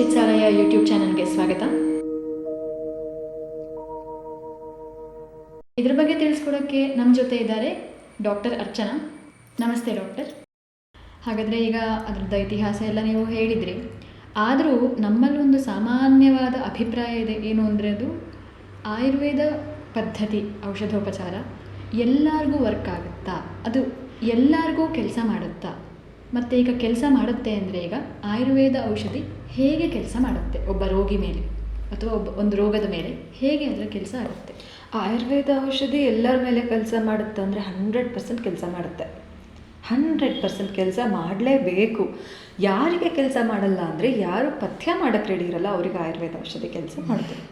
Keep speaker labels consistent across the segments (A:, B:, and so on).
A: ಚಿಕಿತ್ಸಾಲಯ YouTube ಚಾನಲ್ಗೆ ಸ್ವಾಗತ. ಇದ್ರ ಬಗ್ಗೆ ತಿಳಿಸ್ಕೊಡೋಕ್ಕೆ ನಮ್ಮ ಜೊತೆ ಇದ್ದಾರೆ ಡಾಕ್ಟರ್ ಅರ್ಚನಾ. ನಮಸ್ತೆ ಡಾಕ್ಟರ್. ಹಾಗಾದರೆ ಈಗ ಅದರದ್ದು ಇತಿಹಾಸ ಎಲ್ಲ ನೀವು ಹೇಳಿದ್ರಿ, ಆದರೂ ನಮ್ಮಲ್ಲೊಂದು ಸಾಮಾನ್ಯವಾದ ಅಭಿಪ್ರಾಯ ಇದೆ. ಏನು ಅಂದರೆ ಅದು ಆಯುರ್ವೇದ ಪದ್ಧತಿ ಔಷಧೋಪಚಾರ ಎಲ್ಲರಿಗೂ ವರ್ಕ್ ಆಗುತ್ತಾ, ಅದು ಎಲ್ಲರಿಗೂ ಕೆಲಸ ಮಾಡುತ್ತಾ, ಮತ್ತು ಈಗ ಕೆಲಸ ಮಾಡುತ್ತೆ ಅಂದರೆ ಈಗ ಆಯುರ್ವೇದ ಔಷಧಿ ಹೇಗೆ ಕೆಲಸ ಮಾಡುತ್ತೆ ಒಬ್ಬ ರೋಗಿ ಮೇಲೆ ಅಥವಾ ಒಂದು ರೋಗದ ಮೇಲೆ ಹೇಗೆ ಅದರ ಕೆಲಸ ಆಗುತ್ತೆ?
B: ಆಯುರ್ವೇದ ಔಷಧಿ ಎಲ್ಲರ ಮೇಲೆ ಕೆಲಸ ಮಾಡುತ್ತೆ ಅಂದರೆ 100% ಕೆಲಸ ಮಾಡುತ್ತೆ. 100% ಕೆಲಸ ಮಾಡಲೇಬೇಕು. ಯಾರಿಗೆ ಕೆಲಸ ಮಾಡಲ್ಲ ಅಂದರೆ ಯಾರು ಪಥ್ಯ ಮಾಡೋಕ್ಕೆ ರೆಡಿ ಇರಲ್ಲ ಅವರಿಗೆ ಆಯುರ್ವೇದ ಔಷಧಿ ಕೆಲಸ ಮಾಡ್ತಾರೆ.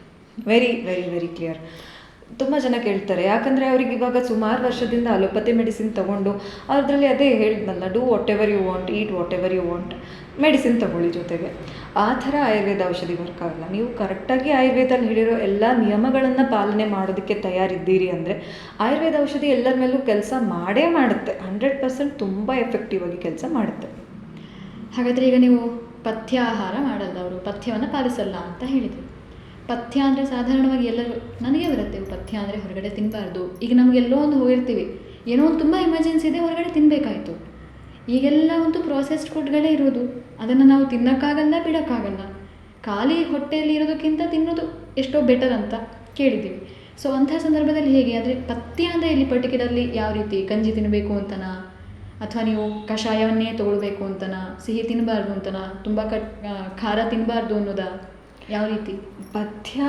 B: Very very very clear. ತುಂಬ ಜನ ಕೇಳ್ತಾರೆ, ಯಾಕಂದರೆ ಅವ್ರಿಗೆ ಇವಾಗ ಸುಮಾರು ವರ್ಷದಿಂದ ಅಲೋಪತಿ ಮೆಡಿಸಿನ್ ತೊಗೊಂಡು ಅದರಲ್ಲಿ ಅದೇ ಹೇಳಿದ್ನಲ್ಲ, do whatever you want, eat whatever you want, medicine ತೊಗೊಳ್ಳಿ ಜೊತೆಗೆ. ಆ ಥರ ಆಯುರ್ವೇದ ಔಷಧಿ ವರ್ಕ್ ಆಗಲ್ಲ. ನೀವು ಕರೆಕ್ಟಾಗಿ ಆಯುರ್ವೇದಲ್ಲಿ ಹೇಳಿರೋ ಎಲ್ಲ ನಿಯಮಗಳನ್ನು ಪಾಲನೆ ಮಾಡೋದಕ್ಕೆ ತಯಾರಿದ್ದೀರಿ ಅಂದರೆ ಆಯುರ್ವೇದ ಔಷಧಿ ಎಲ್ಲರ ಮೇಲೂ ಕೆಲಸ ಮಾಡೇ ಮಾಡುತ್ತೆ. 100% ತುಂಬ ಎಫೆಕ್ಟಿವ್ ಆಗಿ ಕೆಲಸ ಮಾಡುತ್ತೆ.
A: ಹಾಗಾದರೆ ಈಗ ನೀವು ಪಥ್ಯ ಆಹಾರ ಮಾಡಲ್ಲ, ಅವರು ಪಥ್ಯವನ್ನು ಪಾಲಿಸಲ್ಲ ಅಂತ ಹೇಳಿದರು. ಪಥ್ಯ ಅಂದರೆ ಸಾಧಾರಣವಾಗಿ ಎಲ್ಲರೂ ನನಗೆ ಬರುತ್ತೆ, ಪಥ್ಯ ಅಂದರೆ ಹೊರಗಡೆ ತಿನ್ನಬಾರ್ದು. ಈಗ ನಮಗೆಲ್ಲೋ ಒಂದು ಹೋಗಿರ್ತೀವಿ, ಏನೋ ಒಂದು ತುಂಬ ಎಮರ್ಜೆನ್ಸಿ ಇದೆ, ಹೊರಗಡೆ ತಿನ್ನಬೇಕಾಯ್ತು. ಈಗೆಲ್ಲ ಒಂದು ಪ್ರೋಸೆಸ್ಡ್ ಫುಡ್ಗಳೇ ಇರೋದು, ಅದನ್ನು ನಾವು ತಿನ್ನೋಕ್ಕಾಗಲ್ಲ, ಬಿಡೋಕ್ಕಾಗಲ್ಲ. ಖಾಲಿ ಹೊಟ್ಟೆಯಲ್ಲಿ ಇರೋದಕ್ಕಿಂತ ತಿನ್ನೋದು ಎಷ್ಟೋ ಬೆಟರ್ ಅಂತ ಕೇಳಿದ್ದೀವಿ. ಸೊ ಅಂಥ ಸಂದರ್ಭದಲ್ಲಿ ಹೇಗೆ ಅಂದರೆ ಪಥ್ಯ ಅಂದರೆ ಇಲ್ಲಿ ಪರ್ಟಿಕ್ಯುಲರ್ಲಿ ಯಾವ ರೀತಿ ಗಂಜಿ ತಿನ್ನಬೇಕು ಅಂತನಾ, ಅಥವಾ ನೀವು ಕಷಾಯವನ್ನೇ ತೊಗೊಳ್ಬೇಕು ಅಂತನಾ, ಸಿಹಿ ತಿನ್ನಬಾರ್ದು ಅಂತನಾ, ತುಂಬ ಖಾರ ತಿನ್ನಬಾರ್ದು ಅನ್ನೋದಾ, ಯಾವ ರೀತಿ?
B: ಪಥ್ಯ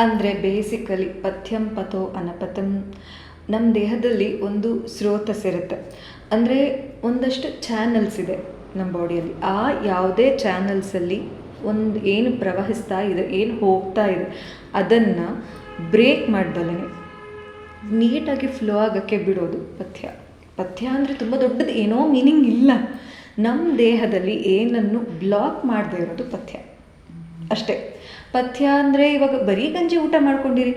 B: ಅಂದರೆ ಬೇಸಿಕಲಿ ಪಥ್ಯಂ ಪಥೋ ಅನಪಥಂ. ನಮ್ಮ ದೇಹದಲ್ಲಿ ಒಂದು ಸ್ರೋತಸ್ಸಿರುತ್ತೆ, ಅಂದರೆ ಒಂದಷ್ಟು ಚಾನಲ್ಸ್ ಇದೆ ನಮ್ಮ ಬಾಡಿಯಲ್ಲಿ. ಆ ಯಾವುದೇ ಚಾನಲ್ಸಲ್ಲಿ ಒಂದು ಏನು ಪ್ರವಹಿಸ್ತಾ ಇದೆ, ಏನು ಹೋಗ್ತಾ ಇದೆ, ಅದನ್ನು ಬ್ರೇಕ್ ಮಾಡ್ದಲೇ ನೀಟಾಗಿ ಫ್ಲೋ ಆಗೋಕ್ಕೆ ಬಿಡೋದು ಪಥ್ಯ. ಪಥ್ಯ ಅಂದರೆ ತುಂಬ ದೊಡ್ಡದು ಏನೋ ಮೀನಿಂಗ್ ಇಲ್ಲ. ನಮ್ಮ ದೇಹದಲ್ಲಿ ಏನನ್ನು ಬ್ಲಾಕ್ ಮಾಡದೇ ಇರೋದು ಪಥ್ಯ ಅಷ್ಟೇ. ಪಥ್ಯ ಅಂದರೆ ಇವಾಗ ಬರೀ ಗಂಜಿ ಊಟ ಮಾಡ್ಕೊಂಡಿರಿ,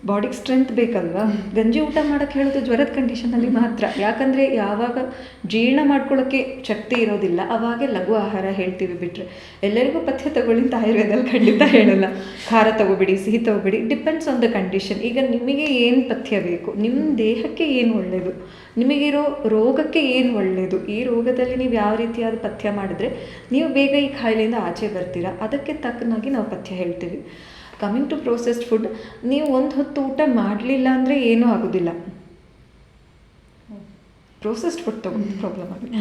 B: ಬಾಡಿಗೆ ಸ್ಟ್ರೆಂತ್ ಬೇಕಲ್ವಾ? ಗಂಜಿ ಊಟ ಮಾಡೋಕ್ಕೆ ಹೇಳೋದು ಜ್ವರದ ಕಂಡೀಷನಲ್ಲಿ ಮಾತ್ರ. ಯಾಕಂದರೆ ಯಾವಾಗ ಜೀರ್ಣ ಮಾಡ್ಕೊಳ್ಳೋಕ್ಕೆ ಶಕ್ತಿ ಇರೋದಿಲ್ಲ ಅವಾಗೆ ಲಘು ಆಹಾರ ಹೇಳ್ತೀವಿ ಬಿಟ್ಟರೆ ಎಲ್ಲರಿಗೂ ಪಥ್ಯ ತಗೊಳ್ಳಿ ಅಂತ ಆಯುರ್ವೇದದಲ್ಲಿ ಖಂಡಿತ ಹೇಳಲ್ಲ. ಖಾರ ತಗೋಬಿಡಿ, ಸಿಹಿ ತಗೋಬಿಡಿ, ಡಿಪೆಂಡ್ಸ್ ಆನ್ ದ ಕಂಡೀಷನ್. ಈಗ ನಿಮಗೆ ಏನು ಪಥ್ಯ ಬೇಕು, ನಿಮ್ಮ ದೇಹಕ್ಕೆ ಏನು ಒಳ್ಳೆಯದು, ನಿಮಗಿರೋ ರೋಗಕ್ಕೆ ಏನು ಒಳ್ಳೆಯದು, ಈ ರೋಗದಲ್ಲಿ ನೀವು ಯಾವ ರೀತಿಯಾದ ಪಥ್ಯ ಮಾಡಿದ್ರೆ ನೀವು ಬೇಗ ಈ ಕಾಯಿಲೆಯಿಂದ ಆಚೆ ಬರ್ತೀರಾ, ಅದಕ್ಕೆ ತಕ್ಕನಾಗಿ ನಾವು ಪಥ್ಯ ಹೇಳ್ತೀವಿ. ಕಮಿಂಗ್ ಟು ಪ್ರೋಸೆಸ್ಡ್ ಫುಡ್, ನೀವು ಒಂದು ಹೊತ್ತು ಊಟ ಮಾಡಲಿಲ್ಲ ಅಂದರೆ ಏನೂ ಆಗೋದಿಲ್ಲ. ಪ್ರೋಸೆಸ್ಡ್ ಫುಡ್ ತಗೊಂಡು ಪ್ರಾಬ್ಲಮ್ ಆಗುತ್ತೆ.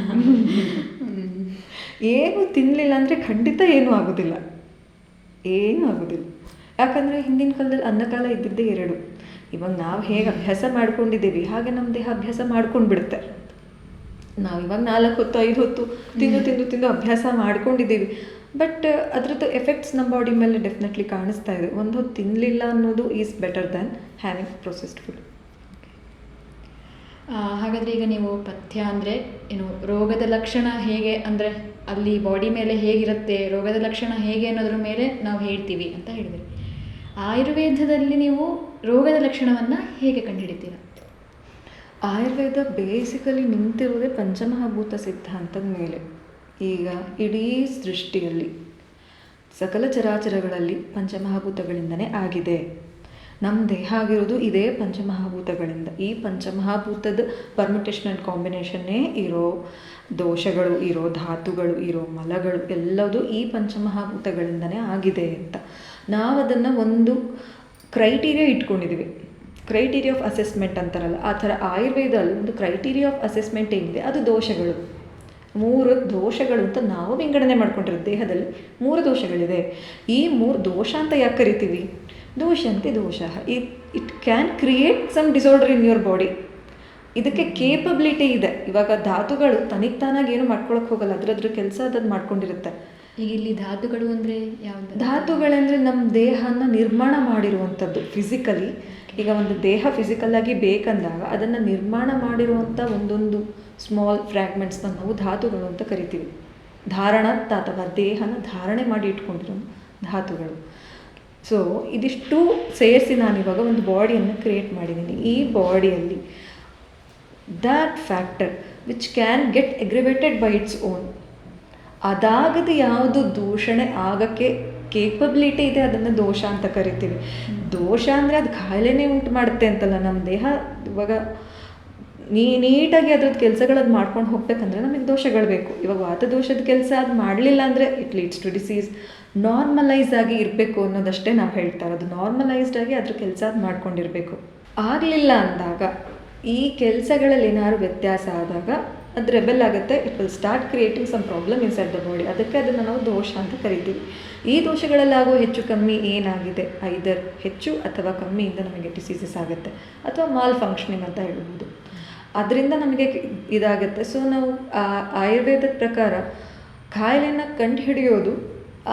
B: ಏನು ತಿನ್ನಲಿಲ್ಲ ಅಂದರೆ ಖಂಡಿತ ಏನೂ ಆಗೋದಿಲ್ಲ, ಏನೂ ಆಗೋದಿಲ್ಲ. ಯಾಕಂದರೆ ಹಿಂದಿನ ಕಾಲದಲ್ಲಿ ಅನ್ನಕಾಲ ಇದ್ದಿದ್ದೇ 2. ಇವಾಗ ನಾವು ಹೇಗೆ ಅಭ್ಯಾಸ ಮಾಡ್ಕೊಂಡಿದ್ದೀವಿ ಹಾಗೆ ನಮ್ಮ ದೇಹ ಅಭ್ಯಾಸ ಮಾಡ್ಕೊಂಡು ಬಿಡುತ್ತೆ. ನಾವು ಇವಾಗ 4 ಹೊತ್ತು 5 ಹೊತ್ತು ತಿಂದು ತಿಂದು ತಿಂದು ಅಭ್ಯಾಸ ಮಾಡ್ಕೊಂಡಿದ್ದೀವಿ. ಬಟ್ ಅದರದ್ದು ಎಫೆಕ್ಟ್ಸ್ ನಮ್ಮ ಬಾಡಿ ಮೇಲೆ ಡೆಫಿನೆಟ್ಲಿ ಕಾಣಿಸ್ತಾ ಇದೆ. ಒಂದು ಹೊತ್ತು ತಿನ್ನಲಿಲ್ಲ ಅನ್ನೋದು is better than having processed food.
A: ಹಾಗಾದರೆ ಈಗ ನೀವು ಪಥ್ಯ ಅಂದರೆ ಏನು, ರೋಗದ ಲಕ್ಷಣ ಹೇಗೆ ಅಂದರೆ ಅಲ್ಲಿ ಬಾಡಿ ಮೇಲೆ ಹೇಗಿರುತ್ತೆ, ರೋಗದ ಲಕ್ಷಣ ಹೇಗೆ ಅನ್ನೋದ್ರ ಮೇಲೆ ನಾವು ಹೇಳ್ತೀವಿ ಅಂತ ಹೇಳಿದ್ರಿ. ಆಯುರ್ವೇದದಲ್ಲಿ ನೀವು ರೋಗದ ಲಕ್ಷಣವನ್ನು ಹೇಗೆ ಕಂಡುಹಿಡಿತೀರಾ?
B: ಆಯುರ್ವೇದ ಬೇಸಿಕಲಿ ನಿಂತಿರೋದೇ ಪಂಚಮಹಾಭೂತ ಸಿದ್ಧಾಂತದ ಮೇಲೆ. ಈಗ ಇಡೀ ಸೃಷ್ಟಿಯಲ್ಲಿ ಸಕಲ ಚರಾಚರಗಳಲ್ಲಿ ಪಂಚಮಹಾಭೂತಗಳಿಂದನೇ ಆಗಿದೆ. ನಮ್ಮ ದೇಹ ಆಗಿರೋದು ಇದೇ ಪಂಚಮಹಾಭೂತಗಳಿಂದ. ಈ ಪಂಚಮಹಾಭೂತದ ಪರ್ಮಿಟೇಷನ್ ಆ್ಯಂಡ್ ಕಾಂಬಿನೇಷನ್ನೇ ಇರೋ ದೋಷಗಳು, ಇರೋ ಧಾತುಗಳು, ಇರೋ ಮಲಗಳು ಎಲ್ಲದೂ ಈ ಪಂಚಮಹಾಭೂತಗಳಿಂದನೇ ಆಗಿದೆ ಅಂತ ನಾವು ಅದನ್ನು ಒಂದು ಕ್ರೈಟೀರಿಯಾ ಇಟ್ಕೊಂಡಿದ್ದೀವಿ. ಕ್ರೈಟೀರಿಯಾ ಆಫ್ ಅಸೆಸ್ಮೆಂಟ್ ಅಂತಾರಲ್ಲ, ಆ ಥರ ಆಯುರ್ವೇದದಲ್ಲಿ ಒಂದು ಕ್ರೈಟೀರಿಯಾ ಆಫ್ ಅಸೆಸ್ಮೆಂಟ್ ಏನಿದೆ ಅದು ದೋಷಗಳು. 3 ದೋಷಗಳು ಅಂತ ನಾವು ವಿಂಗಡಣೆ ಮಾಡ್ಕೊಂಡಿರೋದು. ದೇಹದಲ್ಲಿ 3 ದೋಷಗಳಿದೆ. ಈ 3 ದೋಷ ಅಂತ ಯಾಕೆ ಕರಿತೀವಿ? ದೋಷಂತೆ ದೋಷ, it can create some disorder in your body. ಇದಕ್ಕೆ ಕೇಪಬಿಲಿಟಿ ಇದೆ. ಇವಾಗ ಧಾತುಗಳು ತನಿಗೆ ತಾನಾಗಿ ಏನು ಮಾಡ್ಕೊಳಕ್ಕೆ ಹೋಗಲ್ಲ, ಅದ್ರ ಕೆಲಸ ಅದನ್ನು ಮಾಡ್ಕೊಂಡಿರುತ್ತೆ.
A: ಈಗ ಇಲ್ಲಿ ಧಾತುಗಳು ಅಂದರೆ ಯಾವುದು?
B: ಧಾತುಗಳೆಂದರೆ ನಮ್ಮ ದೇಹನ ನಿರ್ಮಾಣ ಮಾಡಿರುವಂಥದ್ದು ಫಿಸಿಕಲಿ. ಈಗ ಒಂದು ದೇಹ ಫಿಸಿಕಲ್ಲಾಗಿ ಬೇಕಂದಾಗ ಅದನ್ನು ನಿರ್ಮಾಣ ಮಾಡಿರುವಂಥ ಒಂದೊಂದು ಸ್ಮಾಲ್ ಫ್ರ್ಯಾಗ್ಮೆಂಟ್ಸ್ನ ನಾವು ಧಾತುಗಳು ಅಂತ ಕರಿತೀವಿ. ಧಾರಣಾತ್ ಅಥವಾ ದೇಹನ ಧಾರಣೆ ಮಾಡಿ ಇಟ್ಕೊಂಡಿರೋ ಧಾತುಗಳು. ಸೊ ಇದಿಷ್ಟು ಸೇರಿಸಿ ನಾನಿವಾಗ ಒಂದು ಬಾಡಿಯನ್ನು ಕ್ರಿಯೇಟ್ ಮಾಡಿದ್ದೀನಿ. ಈ ಬಾಡಿಯಲ್ಲಿ that factor which can get aggravated by its own, ಅದಾಗದು ಯಾವುದು ದೂಷಣೆ ಆಗೋಕ್ಕೆ ಕೇಪಬಿಲಿಟಿ ಇದೆ, ಅದನ್ನು ದೋಷ ಅಂತ ಕರಿತೀವಿ. ದೋಷ ಅಂದರೆ ಅದು ಕಾಯಿಲೆನೇ ಉಂಟು ಮಾಡುತ್ತೆ ಅಂತಲ್ಲ. ನಮ್ಮ ದೇಹ ಇವಾಗ ನೀಟಾಗಿ ಅದ್ರದ್ದು ಕೆಲಸಗಳದ್ದು ಮಾಡ್ಕೊಂಡು ಹೋಗ್ಬೇಕಂದ್ರೆ ನಮಗೆ ದೋಷಗಳು ಬೇಕು. ಇವಾಗ ವಾತದೋಷದ ಕೆಲಸ ಅದು ಮಾಡಲಿಲ್ಲ ಅಂದರೆ it leads to disease. Normalise ಆಗಿ ಇರಬೇಕು ಅನ್ನೋದಷ್ಟೇ ನಾವು ಹೇಳ್ತಾರೆ. ಅದು ನಾರ್ಮಲೈಸ್ಡ್ ಆಗಿ ಅದ್ರ ಕೆಲಸ ಅದು ಮಾಡ್ಕೊಂಡಿರಬೇಕು. ಆಗಲಿಲ್ಲ ಅಂದಾಗ, ಈ ಕೆಲಸಗಳಲ್ಲಿ ಏನಾದ್ರು ವ್ಯತ್ಯಾಸ ಆದಾಗ ಅದು ರೆಬೆಲ್ ಆಗುತ್ತೆ. It will start creating some problem inside the body. ಅದಕ್ಕೆ ಅದನ್ನು ನಾವು ದೋಷ ಅಂತ ಕರಿತೀವಿ. ಈ ದೋಷಗಳಲ್ಲಾಗೋ ಹೆಚ್ಚು ಕಮ್ಮಿ ಏನಾಗಿದೆ, ಐದರ್ ಹೆಚ್ಚು ಅಥವಾ ಕಮ್ಮಿಯಿಂದ ನಮಗೆ ಡಿಸೀಸಸ್ ಆಗುತ್ತೆ, ಅಥವಾ ಮಾಲ್ ಫಂಕ್ಷನಿಂಗ್ ಅಂತ ಹೇಳ್ಬೋದು. ಅದರಿಂದ ನಮಗೆ ಇದಾಗುತ್ತೆ. ಸೊ ನಾವು ಆಯುರ್ವೇದದ ಪ್ರಕಾರ ಕಾಯಿಲೆನ ಕಂಡುಹಿಡಿಯೋದು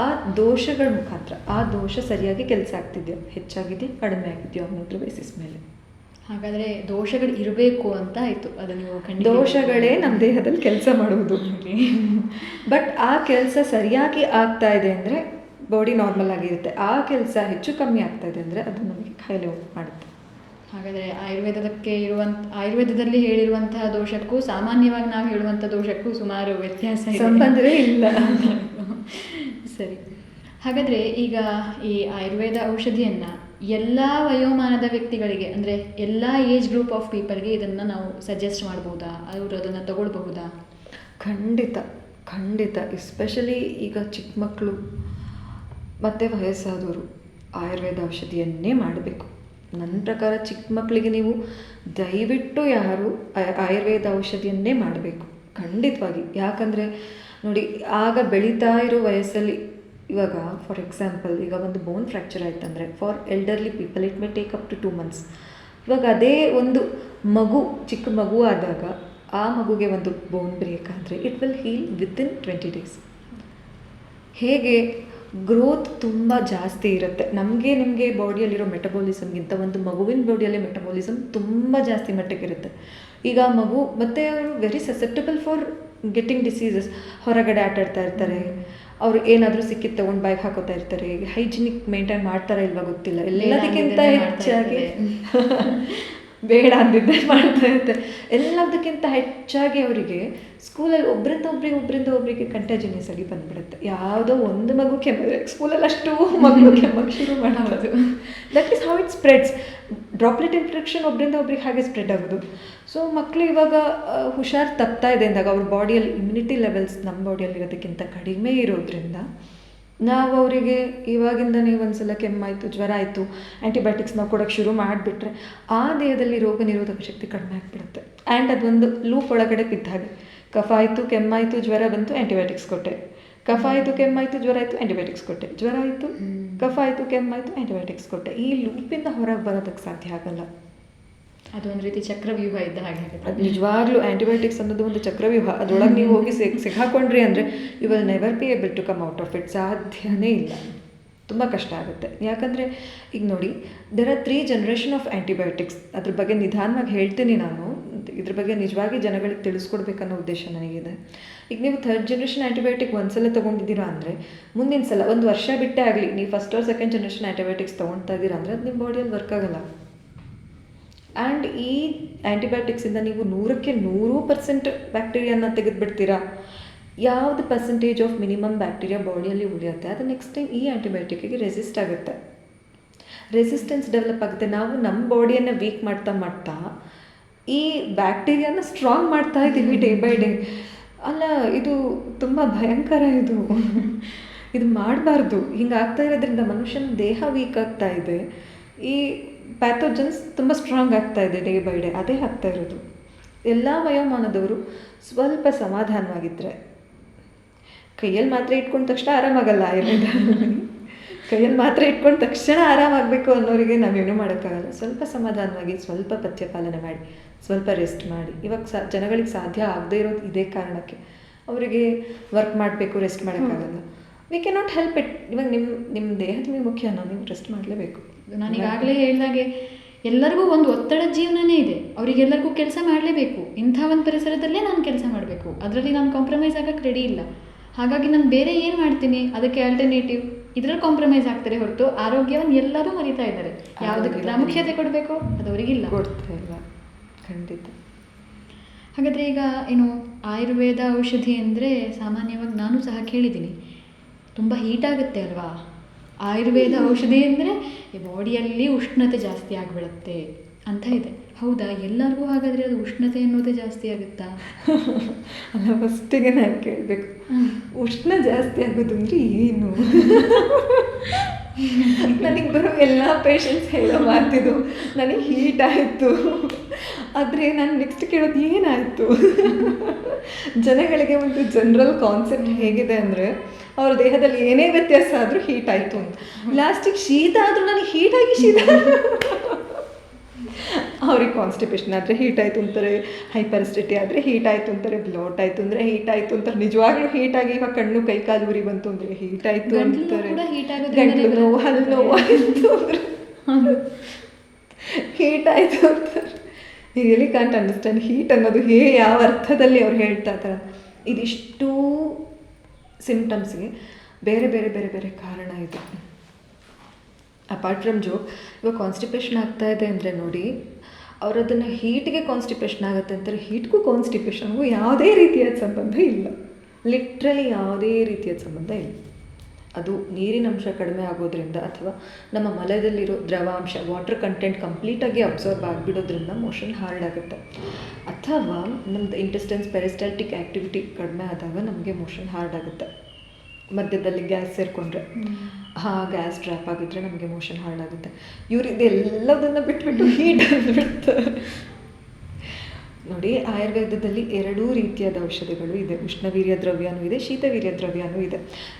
B: ಆ ದೋಷಗಳ ಮುಖಾಂತರ. ಆ ದೋಷ ಸರಿಯಾಗಿ ಕೆಲಸ ಆಗ್ತಿದೆಯೋ, ಹೆಚ್ಚಾಗಿದೆಯೋ, ಕಡಿಮೆ ಆಗಿದೆಯೋ ಅನ್ನೋದ್ರ ಬೇಸಿಸ್ ಮೇಲೆ.
A: ಹಾಗಾದರೆ ದೋಷಗಳು ಇರಬೇಕು ಅಂತ ಆಯಿತು. ಅದು ನೀವು
B: ದೋಷಗಳೇ ನಮ್ಮ ದೇಹದಲ್ಲಿ ಕೆಲಸ ಮಾಡುವುದು. ಬಟ್ ಆ ಕೆಲಸ ಸರಿಯಾಗಿ ಆಗ್ತಾ ಇದೆ ಅಂದರೆ ಬಾಡಿ ನಾರ್ಮಲ್ ಆಗಿರುತ್ತೆ. ಆ ಕೆಲಸ ಹೆಚ್ಚು ಕಮ್ಮಿ ಆಗ್ತಾ ಇದೆ ಅಂದರೆ ಅದು ನಮಗೆ ಕಾಯಿಲೆ ಉಂಟು ಮಾಡುತ್ತೆ.
A: ಹಾಗಾದರೆ ಆಯುರ್ವೇದದಲ್ಲಿ ಹೇಳಿರುವಂತಹ ದೋಷಕ್ಕೂ ಸಾಮಾನ್ಯವಾಗಿ ನಾವು ಹೇಳುವಂಥ ದೋಷಕ್ಕೂ ಸುಮಾರು ವ್ಯತ್ಯಾಸ ಇದೆ,
B: ಸಂಬಂಧವೇ ಇಲ್ಲ.
A: ಸರಿ. ಹಾಗಾದರೆ ಈಗ ಈ ಆಯುರ್ವೇದ ಔಷಧಿಯನ್ನು ಎಲ್ಲ ವಯೋಮಾನದ ವ್ಯಕ್ತಿಗಳಿಗೆ, ಅಂದರೆ ಎಲ್ಲ ಏಜ್ ಗ್ರೂಪ್ ಆಫ್ ಪೀಪಲ್ಗೆ ಇದನ್ನು ನಾವು ಸಜೆಸ್ಟ್ ಮಾಡ್ಬೋದಾ? ಅವರು ಅದನ್ನು ತಗೊಳ್ಬಹುದಾ?
B: ಖಂಡಿತ ಖಂಡಿತ. ಎಸ್ಪೆಷಲಿ ಈಗ ಚಿಕ್ಕ ಮಕ್ಕಳು ಮತ್ತು ವಯಸ್ಸಾದವರು ಆಯುರ್ವೇದ ಔಷಧಿಯನ್ನೇ ಮಾಡಬೇಕು. ನನ್ನ ಪ್ರಕಾರ ಚಿಕ್ಕ ಮಕ್ಕಳಿಗೆ ನೀವು ದಯವಿಟ್ಟು ಯಾರು ಆಯುರ್ವೇದ ಔಷಧಿಯನ್ನೇ ಮಾಡಬೇಕು, ಖಂಡಿತವಾಗಿ. ಯಾಕಂದರೆ ನೋಡಿ, ಆಗ ಬೆಳೀತಾ ಇರೋ ವಯಸ್ಸಲ್ಲಿ, ಇವಾಗ ಫಾರ್ ಎಕ್ಸಾಂಪಲ್ ಈಗ ಒಂದು ಬೋನ್ ಫ್ರ್ಯಾಕ್ಚರ್ ಆಯ್ತಂದರೆ for elderly people it may take up to 2 months. ಇವಾಗ ಅದೇ ಒಂದು ಮಗು, ಚಿಕ್ಕ ಮಗು ಆದಾಗ ಆ ಮಗುಗೆ ಒಂದು ಬೋನ್ ಬ್ರೇಕ್ ಆದರೆ it will heal within 20 days. ಹೇಗೆ ಗ್ರೋತ್ ತುಂಬ ಜಾಸ್ತಿ ಇರುತ್ತೆ. ನಿಮಗೆ ಬಾಡಿಯಲ್ಲಿರೋ ಮೆಟಬಾಲಿಸಮ್ಗಿಂತ ಒಂದು ಮಗುವಿನ ಬಾಡಿಯಲ್ಲಿ ಮೆಟಬಾಲಿಸಮ್ ತುಂಬ ಜಾಸ್ತಿ ಮಟ್ಟಿಗಿರುತ್ತೆ. ಈಗ ಮಗು ಮತ್ತು ಅವರು very susceptible for getting diseases. ಹೊರಗಡೆ ಆಟಾಡ್ತಾ ಇರ್ತಾರೆ, ಅವರು ಏನಾದರೂ ಸಿಕ್ಕಿದ್ದು ತೊಗೊಂಡು ಬಾಯಿಗೆ ಹಾಕೋತಾ ಇರ್ತಾರೆ. ಹೈಜಿನಿಕ್ ಮೇಂಟೈನ್ ಮಾಡ್ತಾರಾ ಇಲ್ವಾ ಗೊತ್ತಿಲ್ಲ. ಎಲ್ಲದಕ್ಕಿಂತ ಹೆಚ್ಚಾಗಿ ಬೇಡ ಅಂದಿದ್ದೆ ಮಾಡ್ತಾ ಇರ್ತಾರೆ. ಎಲ್ಲದಕ್ಕಿಂತ ಹೆಚ್ಚಾಗಿ ಅವರಿಗೆ ಸ್ಕೂಲಲ್ಲಿ ಒಬ್ಬರಿಂದ ಒಬ್ಬರಿಗೆ ಕಂಟ್ಯಾಜಿನಿಯಸ್ ಆಗಿ ಬಂದುಬಿಡುತ್ತೆ. ಯಾವುದೋ ಒಂದು ಮಗು ಸ್ಕೂಲಲ್ಲಿ ಅಷ್ಟು ಮಗು ಕೆಮ್ಮಕ್ಕೆ ಶುರು ಮಾಡೋದು. That is how it spreads. Droplet infection ಒಬ್ಬರಿಂದ ಒಬ್ರಿಗೆ ಹಾಗೆ ಸ್ಪ್ರೆಡ್ ಆಗೋದು. ಸೊ ಮಕ್ಕಳು ಇವಾಗ ಹುಷಾರು ತಪ್ತಾ ಇದೆ ಅಂದಾಗ ಅವ್ರ ಬಾಡಿಯಲ್ಲಿ ಇಮ್ಯುನಿಟಿ ಲೆವೆಲ್ಸ್ ನಮ್ಮ ಬಾಡಿಯಲ್ಲಿ ಇರೋದಕ್ಕಿಂತ ಕಡಿಮೆ ಇರೋದ್ರಿಂದ ನಾವು ಅವರಿಗೆ ಇವಾಗಿಂದನೇ ಒಂದ್ಸಲ ಕೆಮ್ಮಾಯಿತು, ಜ್ವರ ಆಯಿತು, ಆ್ಯಂಟಿಬಯೋಟಿಕ್ಸ್ ನಾವು ಕೊಡೋಕ್ಕೆ ಶುರು ಮಾಡಿಬಿಟ್ರೆ ಆ ದೇಹದಲ್ಲಿ ರೋಗ ನಿರೋಧಕ ಶಕ್ತಿ ಕಡಿಮೆ ಆಗಿಬಿಡುತ್ತೆ. ಆ್ಯಂಡ್ ಅದೊಂದು ಲೂಪ್ ಒಳಗಡೆ ಬಿದ್ದ ಹಾಗೆ. ಕಫ ಆಯಿತು, ಕೆಮ್ಮಾಯಿತು, ಜ್ವರ ಬಂತು, ಆ್ಯಂಟಿಬಯೋಟಿಕ್ಸ್ ಕೊಟ್ಟೆ. ಕಫ ಆಯಿತು, ಕೆಮ್ಮಾಯಿತು, ಜ್ವರ ಆಯಿತು, ಆ್ಯಂಟಿಬಯೋಟಿಕ್ಸ್ ಕೊಟ್ಟೆ. ಜ್ವರ ಆಯಿತು, ಕಫ ಆಯಿತು, ಕೆಮ್ಮಾಯಿತು, ಆ್ಯಂಟಿಬಯೋಟಿಕ್ಸ್ ಕೊಟ್ಟೆ. ಈ ಲೂಪಿಂದ ಹೊರಗೆ ಬರೋದಕ್ಕೆ ಸಾಧ್ಯ ಆಗಲ್ಲ.
A: ಅದು ಒಂದು ರೀತಿ ಚಕ್ರವ್ಯೂಹ ಇದ್ದ ಹಾಗೆ.
B: ಅದು ನಿಜವಾಗ್ಲೂ ಆ್ಯಂಟಿಬಯೋಟಿಕ್ಸ್ ಅನ್ನೋದು ಒಂದು ಚಕ್ರವ್ಯೂಹ. ಅದರೊಳಗೆ ನೀವು ಹೋಗಿ ಸಿಕ್ಕಾಕೊಂಡ್ರಿ ಅಂದರೆ you will never be able to come out of it. ಸಾಧ್ಯನೇ ಇಲ್ಲ, ತುಂಬ ಕಷ್ಟ ಆಗುತ್ತೆ. ಯಾಕಂದರೆ ಈಗ ನೋಡಿ, there are 3 generation of antibiotics. ಅದ್ರ ಬಗ್ಗೆ ನಿಧಾನವಾಗಿ ಹೇಳ್ತೀನಿ ನಾನು. ಇದ್ರ ಬಗ್ಗೆ ನಿಜವಾಗಿ ಜನಗಳಿಗೆ ತಿಳಿಸ್ಕೊಡ್ಬೇಕನ್ನೋ ಉದ್ದೇಶ ನನಗಿದೆ. ಈಗ ನೀವು 3rd ಜನರೇಷನ್ ಆ್ಯಂಟಿಬಯೋಟಿಕ್ ಒಂದ್ಸಲ ತೊಗೊಂಡಿದ್ದೀರಾ ಅಂದರೆ ಮುಂದಿನ ಸಲ 1 ವರ್ಷ ಬಿಟ್ಟೇ ಆಗಲಿ ನೀವು 1st or 2nd generation antibiotics ತೊಗೊಳ್ತಾ ಇದ್ದೀರಾ ಅಂದರೆ ಅದು ನಿಮ್ಮ ಬಾಡಿಯಲ್ಲಿ ವರ್ಕ್ ಆಗೋಲ್ಲ. ಆ್ಯಂಡ್ ಈ ಆ್ಯಂಟಿಬಯೋಟಿಕ್ಸಿಂದ ನೀವು 100ಕ್ಕೆ 100% ಬ್ಯಾಕ್ಟೀರಿಯಾನ ತೆಗೆದುಬಿಡ್ತೀರಾ. ಯಾವುದು ಪರ್ಸೆಂಟೇಜ್ ಆಫ್ ಮಿನಿಮಮ್ ಬ್ಯಾಕ್ಟೀರಿಯಾ ಬಾಡಿಯಲ್ಲಿ ಉಳಿಯುತ್ತೆ ಅದು ನೆಕ್ಸ್ಟ್ ಟೈಮ್ ಈ ಆ್ಯಂಟಿಬಯೋಟಿಕ್ಕಿಗೆ ರೆಸಿಸ್ಟ್ ಆಗುತ್ತೆ, ರೆಸಿಸ್ಟೆನ್ಸ್ ಡೆವಲಪ್ ಆಗುತ್ತೆ. ನಾವು ನಮ್ಮ ಬಾಡಿಯನ್ನು ವೀಕ್ ಮಾಡ್ತಾ ಮಾಡ್ತಾ ಈ ಬ್ಯಾಕ್ಟೀರಿಯಾನ ಸ್ಟ್ರಾಂಗ್ ಮಾಡ್ತಾ ಇದ್ದೀವಿ ಡೇ ಬೈ ಡೇ. ಅಲ್ಲ, ಇದು ತುಂಬ ಭಯಂಕರ. ಇದು ಮಾಡಬಾರ್ದು. ಹಿಂಗಾಗ್ತಾ ಇರೋದ್ರಿಂದ ಮನುಷ್ಯನ ದೇಹ ವೀಕ್ ಆಗ್ತಾ ಇದೆ, ಈ ಪ್ಯಾಥೋಜನ್ಸ್ ತುಂಬ ಸ್ಟ್ರಾಂಗ್ ಆಗ್ತಾ ಇದೆ ಡೇ ಬೈ ಡೇ. ಅದೇ ಆಗ್ತಾ ಇರೋದು. ಎಲ್ಲ ವಯೋಮಾನದವರು ಸ್ವಲ್ಪ ಸಮಾಧಾನವಾಗಿದ್ದರೆ, ಕೈಯಲ್ಲಿ ಮಾತ್ರೆ ಇಟ್ಕೊಂಡ ತಕ್ಷಣ ಆರಾಮಾಗಲ್ಲ ಆಯುರ್ವೇದ. ಕೈಯಲ್ಲಿ ಮಾತ್ರೆ ಇಟ್ಕೊಂಡ ತಕ್ಷಣ ಆರಾಮಾಗಬೇಕು ಅನ್ನೋರಿಗೆ ನಾವೇನೂ ಮಾಡೋಕ್ಕಾಗಲ್ಲ. ಸ್ವಲ್ಪ ಸಮಾಧಾನವಾಗಿ, ಸ್ವಲ್ಪ ಪಥ್ಯ ಪಾಲನೆ ಮಾಡಿ, ಸ್ವಲ್ಪ ರೆಸ್ಟ್ ಮಾಡಿ. ಇವಾಗ ಜನಗಳಿಗೆ ಸಾಧ್ಯ ಆಗದೇ ಇರೋದು ಇದೇ ಕಾರಣಕ್ಕೆ. ಅವರಿಗೆ ವರ್ಕ್ ಮಾಡಬೇಕು, ರೆಸ್ಟ್ ಮಾಡೋಕ್ಕಾಗಲ್ಲ. We can not help it. ಇವಾಗ ನಿಮ್ಮ ದೇಹದ ನಿಮಗೆ ಮುಖ್ಯನೋ, ನೀವು ರೆಸ್ಟ್ ಮಾಡಲೇಬೇಕು.
A: ನಾನು ಈಗಾಗಲೇ ಹೇಳಿದಾಗೆ ಎಲ್ಲರಿಗೂ ಒಂದು ಒತ್ತಡದ ಜೀವನನೇ ಇದೆ. ಅವರಿಗೆಲ್ಲರಿಗೂ ಕೆಲಸ ಮಾಡಲೇಬೇಕು. ಇಂಥ ಒಂದು ಪರಿಸರದಲ್ಲೇ ನಾನು ಕೆಲಸ ಮಾಡಬೇಕು. ಅದರಲ್ಲಿ ನಾನು ಕಾಂಪ್ರಮೈಸ್ ಆಗೋಕ್ಕೆ ರೆಡಿ ಇಲ್ಲ. ಹಾಗಾಗಿ ನಾನು ಬೇರೆ ಏನು ಮಾಡ್ತೀನಿ, ಅದಕ್ಕೆ ಆಲ್ಟರ್ನೇಟಿವ್ ಇದರಲ್ಲಿ ಕಾಂಪ್ರಮೈಸ್ ಆಗ್ತಾರೆ ಹೊರತು ಆರೋಗ್ಯವನ್ನು ಎಲ್ಲರೂ ಮರಿತಾ ಇದ್ದಾರೆ. ಯಾವುದಕ್ಕೆ ಪ್ರಾಮುಖ್ಯತೆ ಕೊಡಬೇಕು ಅದು ಅವರಿಗಿಲ್ಲ,
B: ಕೊಡ್ತಾ ಇಲ್ಲ. ಖಂಡಿತ.
A: ಹಾಗಾದರೆ ಈಗ ಏನು ಆಯುರ್ವೇದ ಔಷಧಿ ಅಂದರೆ ಸಾಮಾನ್ಯವಾಗಿ ನಾನು ಸಹ ಕೇಳಿದ್ದೀನಿ, ತುಂಬ ಹೀಟ್ ಆಗುತ್ತೆ ಅಲ್ವಾ? ಆಯುರ್ವೇದ ಔಷಧಿ ಅಂದರೆ ಬಾಡಿಯಲ್ಲಿ ಉಷ್ಣತೆ ಜಾಸ್ತಿ ಆಗಿಬಿಡುತ್ತೆ ಅಂತ ಇದೆ. ಹೌದಾ? ಎಲ್ಲರಿಗೂ ಹಾಗಾದರೆ ಅದು ಉಷ್ಣತೆ ಅನ್ನೋದೇ ಜಾಸ್ತಿ ಆಗುತ್ತಾ?
B: ಅಲ್ಲ, ಫಸ್ಟಿಗೆ ನಾನು ಕೇಳಬೇಕು, ಉಷ್ಣ ಜಾಸ್ತಿ ಆಗೋದು ಅಂದರೆ ಏನು? ನನಗೆ ಬರೋ ಎಲ್ಲ ಪೇಷಂಟ್ಸ್ ಹೇಳೋ ಮಾತಿದು ನನಗೆ ಹೀಟ್ ಆಯಿತು, ಆದರೆ ನಾನು ನೆಕ್ಸ್ಟ್ ಕೇಳೋದು ಏನಾಯಿತು. ಜನಗಳಿಗೆ ಒಂದು ಜನರಲ್ ಕಾನ್ಸೆಪ್ಟ್ ಹೇಗಿದೆ ಅಂದರೆ ಅವ್ರ ದೇಹದಲ್ಲಿ ಏನೇ ವ್ಯತ್ಯಾಸ ಆದರೂ ಹೀಟ್ ಆಯಿತು ಅಂತ. ಲಾಸ್ಟಿಗೆ ಶೀತ ಆದರೂ ನನಗೆ ಶೀತ ಅವ್ರಿಗೆ ಕಾನ್ಸ್ಟಿಪೇಷನ್ ಆದರೆ ಹೀಟ್ ಆಯಿತು ಅಂತಾರೆ, ಹೈಪರ್ಸ್ಟಿಟಿ ಆದರೆ ಹೀಟ್ ಆಯಿತು ಅಂತಾರೆ, ಬ್ಲೋಟ್ ಆಯಿತು ಅಂದರೆ ಹೀಟ್ ಆಯಿತು ಅಂತಾರೆ. ನಿಜವಾಗ್ಲೂ ಹೀಟಾಗಿ ಇವಾಗ ಕಣ್ಣು ಕೈ ಕಾಲು ಉರಿ ಬಂತು ಅಂದರೆ ಹೀಟ್ ಆಯಿತು ಅಂತಾರೆ. ಗಂಟಲು ನೋವು, ಹಲ್ಲು ನೋವು ಆಯಿತು ಅಂದರೆ ಹೀಟ್ ಆಯಿತು ಅಂತಾರೆ. ರಿಯಲಿ ಕಾಂಟ್ ಅಂಡರ್ಸ್ಟ್ಯಾಂಡ್ ಹೀಟ್ ಅನ್ನೋದು ಯಾವ ಅರ್ಥದಲ್ಲಿ ಅವ್ರು ಹೇಳ್ತಾ ಇದ್ದಾರೆ. ಇದಿಷ್ಟು ಸಿಂಪ್ಟಮ್ಸ್ಗೆ ಬೇರೆ ಬೇರೆ ಬೇರೆ ಬೇರೆ ಕಾರಣ ಇದೆ. ಅಪಾರ್ಟ್ ಫ್ರಮ್ ಜೋಕ್, ಇವಾಗ ಕಾನ್ಸ್ಟಿಪೇಷನ್ ಆಗ್ತಾ ಇದೆ ಅಂದರೆ ನೋಡಿ, ಅವ್ರು ಅದನ್ನು ಹೀಟ್ಗೆ ಕಾನ್ಸ್ಟಿಪೇಷನ್ ಆಗುತ್ತೆ ಅಂತಾರೆ. ಹೀಟ್ಗೂ ಕಾನ್ಸ್ಟಿಪೇಷನ್ಗೂ ಯಾವುದೇ ರೀತಿಯಾದ ಸಂಬಂಧ ಇಲ್ಲ. ಲಿಟ್ರಲಿ ಯಾವುದೇ ರೀತಿಯಾದ ಸಂಬಂಧ ಇಲ್ಲ. ಅದು ನೀರಿನ ಅಂಶ ಕಡಿಮೆ ಆಗೋದ್ರಿಂದ ಅಥವಾ ನಮ್ಮ ಮಲದಲ್ಲಿರೋ ದ್ರವಾಂಶ ವಾಟರ್ ಕಂಟೆಂಟ್ ಕಂಪ್ಲೀಟಾಗಿ ಅಬ್ಸಾರ್ಬ್ ಆಗಿಬಿಡೋದ್ರಿಂದ ಮೋಷನ್ ಹಾರ್ಡ್ ಆಗುತ್ತೆ. ಅಥವಾ ನಮ್ಮದು ಇಂಟೆಸ್ಟೈನ್ಸ್ ಪೆರಿಸ್ಟಾಲ್ಟಿಕ್ ಆ್ಯಕ್ಟಿವಿಟಿ ಕಡಿಮೆ ಆದಾಗ ನಮಗೆ ಮೋಷನ್ ಹಾರ್ಡ್ ಆಗುತ್ತೆ. ಮಧ್ಯದಲ್ಲಿ ಗ್ಯಾಸ್ ಸೇರಿಕೊಂಡ್ರೆ ಗ್ಯಾಸ್ ಟ್ರ್ಯಾಪ್ ಆಗಿದ್ದರೆ ನಮಗೆ ಮೋಷನ್ ಹಾರ್ಡ್ ಆಗುತ್ತೆ. ಇವ್ರು ಇದೆಲ್ಲದನ್ನು ಬಿಟ್ಬಿಟ್ಟು ಹೀಟ್ ಅಂದ್ಬಿಡ್ತಾರೆ. ನೋಡಿ, ಆಯುರ್ವೇದದಲ್ಲಿ 2 ರೀತಿಯಾದ ಔಷಧಿಗಳು ಇದೆ. ಉಷ್ಣವೀರ್ಯ ದ್ರವ್ಯನೂ ಇದೆ, ಶೀತವೀರ್ಯ ದ್ರವ್ಯನೂ ಇದೆ.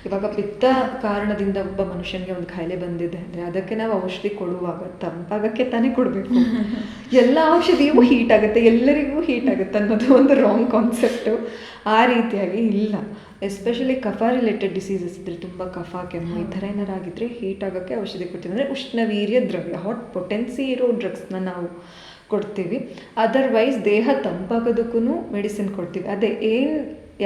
B: ಇವಾಗ ಪಿತ್ತ ಕಾರಣದಿಂದ ಒಬ್ಬ ಮನುಷ್ಯನಿಗೆ ಒಂದು ಕಾಯಿಲೆ ಬಂದಿದೆ ಅಂದರೆ ಅದಕ್ಕೆ ನಾವು ಔಷಧಿ ಕೊಡುವಾಗ ತಂಪಾಗಕ್ಕೆ ತಾನೇ ಕೊಡಬೇಕು. ಎಲ್ಲ ಔಷಧಿಯೂ ಹೀಟ್ ಆಗುತ್ತೆ, ಎಲ್ಲರಿಗೂ ಹೀಟ್ ಆಗುತ್ತೆ ಅನ್ನೋದು ಒಂದು ರಾಂಗ್ ಕಾನ್ಸೆಪ್ಟು. ಆ ರೀತಿಯಾಗಿ ಇಲ್ಲ. ಎಸ್ಪೆಷಲಿ ಕಫ ರಿಲೇಟೆಡ್ ಡಿಸೀಸಸ್ ಇದ್ದರೆ, ತುಂಬ ಕಫ ಕೆಮ್ಮು ಈ ಥರ ಏನಾರು ಆಗಿದ್ದರೆ ಹೀಟ್ ಆಗೋಕ್ಕೆ ಔಷಧಿ ಕೊಡ್ತೀವಿ. ಅಂದರೆ ಉಷ್ಣವೀರ್ಯ ದ್ರವ್ಯ, ಹಾಟ್ ಪೊಟೆನ್ಸಿ ಇರೋ ಡ್ರಗ್ಸ್ನ ನಾವು ಕೊಡ್ತೀವಿ. ಅದರ್ವೈಸ್ ದೇಹ ತಂಪಾಗೋದಕ್ಕೂ ಮೆಡಿಸಿನ್ ಕೊಡ್ತೀವಿ. ಅದೇ